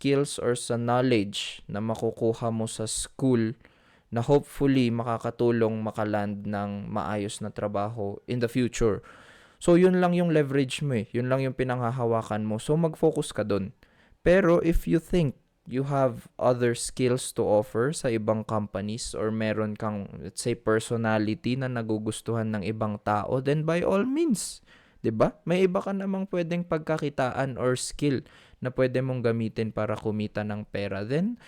skills or sa knowledge na makukuha mo sa school na hopefully makakatulong makaland ng maayos na trabaho in the future. So, yun lang yung leverage mo eh. Yun lang yung pinanghahawakan mo. So, mag-focus ka dun. Pero if you think you have other skills to offer sa ibang companies or meron kang, let's say, personality na nagugustuhan ng ibang tao, then by all means, 'di ba? May iba ka namang pwedeng pagkakitaan or skill na pwede mong gamitin para kumita ng pera. Then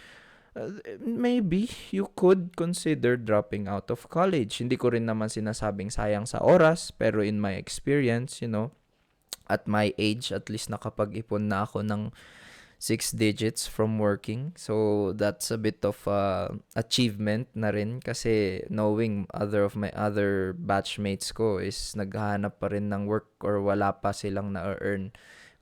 maybe you could consider dropping out of college. Hindi ko rin naman sinasabing sayang sa oras, pero in my experience, at my age, at least nakapag-ipon na ako ng 6 digits from working. So, that's a bit of achievement na rin kasi knowing other of my other batchmates ko is naghahanap pa rin ng work or wala pa silang na-earn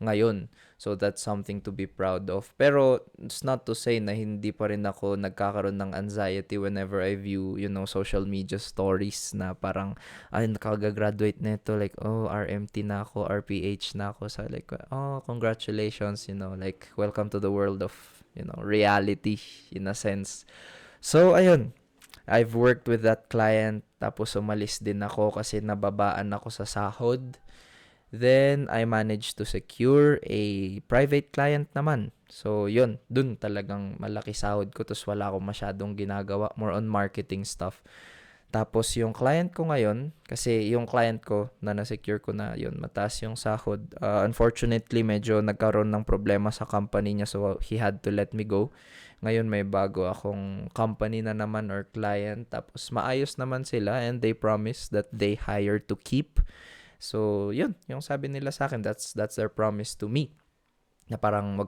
ngayon. So, that's something to be proud of. Pero, it's not to say na hindi pa rin ako nagkakaroon ng anxiety whenever I view, social media stories na parang, ay, nakagagraduate na ito. Like, oh, RMT na ako, RPH na ako. So, like, oh, congratulations, like, welcome to the world of, reality in a sense. So, ayun. I've worked with that client. Tapos, umalis din ako kasi nababaan ako sa sahod. Then, I managed to secure a private client naman. So, yun. Dun talagang malaki sahod ko. Tapos, wala akong masyadong ginagawa. More on marketing stuff. Tapos, yung client ko ngayon, kasi yung client ko na na-secure ko na yun, mataas yung sahod. Unfortunately, medyo nagkaroon ng problema sa company niya. So, he had to let me go. Ngayon, may bago akong company na naman or client. Tapos, maayos naman sila and they promise that they hire to keep. So, yun, yung sabi nila sa akin, that's their promise to me. Na parang